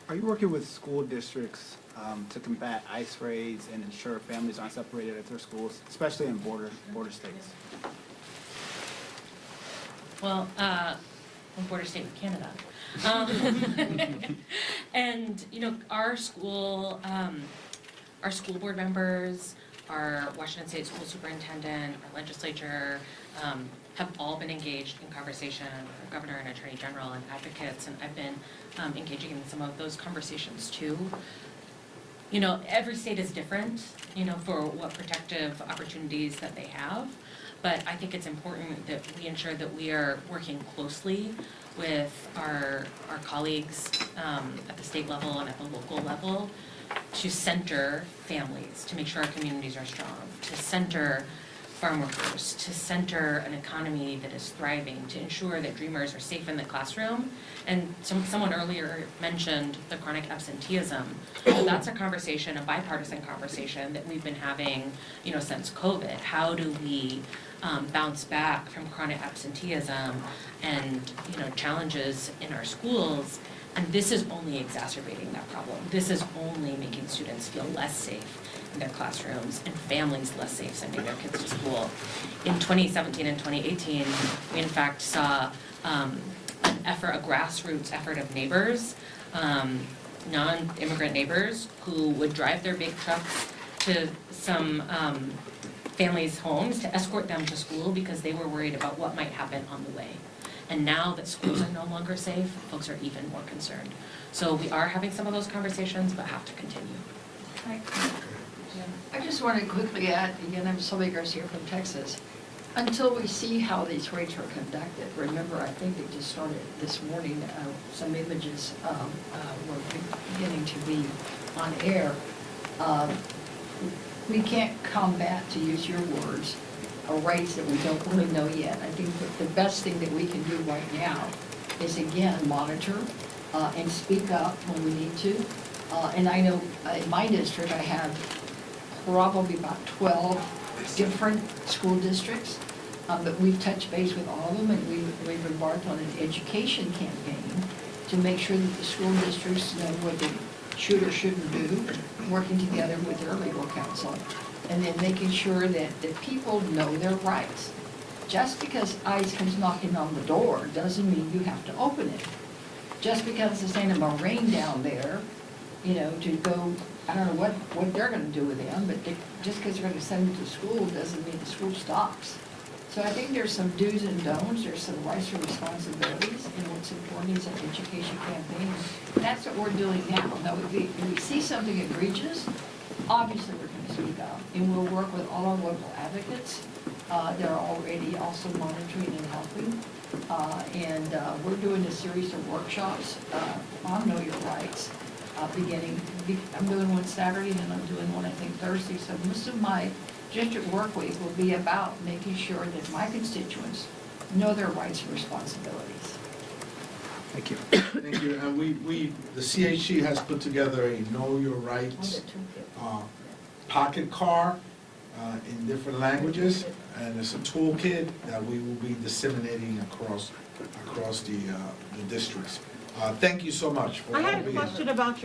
Are you working with school districts to combat ICE raids and ensure families aren't separated at their schools, especially in border states? Well, border state with Canada. And, you know, our school board members, our Washington State School Superintendent, our legislature, have all been engaged in conversation with the Governor and Attorney General and advocates, and I've been engaging in some of those conversations too. You know, every state is different, you know, for what protective opportunities that they have, but I think it's important that we ensure that we are working closely with our colleagues at the state level and at the local level to center families, to make sure our communities are strong, to center farm workers, to center an economy that is thriving, to ensure that dreamers are safe in the classroom. And someone earlier mentioned the chronic absenteeism. So that's a conversation, a bipartisan conversation that we've been having, you know, since COVID. How do we bounce back from chronic absenteeism and, you know, challenges in our schools? And this is only exacerbating that problem. This is only making students feel less safe in their classrooms and families less safe sending their kids to school. In 2017 and 2018, we in fact saw an effort, a grassroots effort of neighbors, non-immigrant neighbors who would drive their big trucks to some families' homes to escort them to school because they were worried about what might happen on the way. And now that schools are no longer safe, folks are even more concerned. So we are having some of those conversations, but have to continue. I just want to quickly add, again, I'm Sylvia Garcia from Texas. Until we see how these raids are conducted, remember, I think they just started this morning, some images were beginning to be on air. We can't combat, to use your words, raids that we don't really know yet. I think that the best thing that we can do right now is, again, monitor and speak up when we need to. And I know in my district I have probably about 12 different school districts, but we've touched base with all of them, and we've embarked on an education campaign to make sure that the school districts know what they should or shouldn't do, working together with their legal counsel, and then making sure that people know their rights. Just because ICE comes knocking on the door doesn't mean you have to open it. Just because it's saying about rain down there, you know, to go, I don't know what they're going to do with them, but just because they're going to send them to school doesn't mean the school stops. So I think there's some do's and don'ts, there's some rights and responsibilities, and what's important is an education campaign. That's what we're doing now. Now, if we see something egregious, obviously we're going to speak up, and we'll work with all our local advocates. They're already also monitoring and helping. And we're doing a series of workshops on Know Your Rights. I'm doing one Saturday, and then I'm doing one, I think, Thursday. So most of my district work week will be about making sure that my constituents know their rights and responsibilities. Thank you. Thank you. And the CHE has put together a Know Your Rights pocket car in different languages, and it's a toolkit that we will be disseminating across the districts. Thank you so much for I had all a being question here. about your